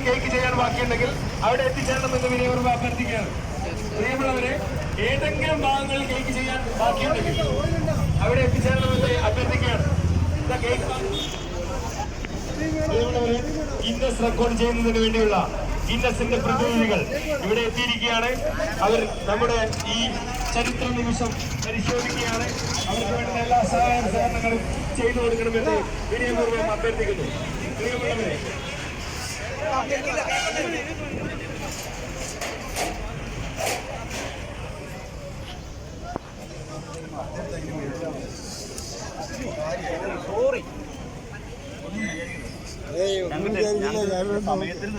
Cake ചെയ്യാൻ ബാക്കിയുണ്ടെങ്കിൽ അവിടെ എത്തിച്ചേരണമെന്ന് വിനയപൂർവ്വം അഭ്യർത്ഥിക്കുകയാണ്. പ്രിയമുള്ളവരെ, ഏതെങ്കിലും ഭാഗങ്ങളിൽ കേക്ക് ചെയ്യാൻ ബാക്കിയുണ്ടെങ്കിൽ അവിടെ എത്തിച്ചേരണമെന്ന് അഭ്യർത്ഥിക്കുകയാണ്. പ്രിയമുള്ളവരെ, ഗിന്നസ് റെക്കോർഡ് ചെയ്യുന്നതിന് വേണ്ടിയുള്ള ഗിന്നസിന്റെ പ്രതിനിധികൾ ഇവിടെ എത്തിയിരിക്കുകയാണ്. അവർ നമ്മുടെ ഈ ചരിത്ര നിമിഷം പരിശോധിക്കുകയാണ്. അവർക്ക് വേണ്ട എല്ലാ സഹായ സഹകരണങ്ങളും ചെയ്തു കൊടുക്കണമെന്ന് വിനയപൂർവ്വം അഭ്യർത്ഥിക്കുന്നു. പ്രിയമുള്ളവരെ, സമയത്തിന് സമയത്തിന്.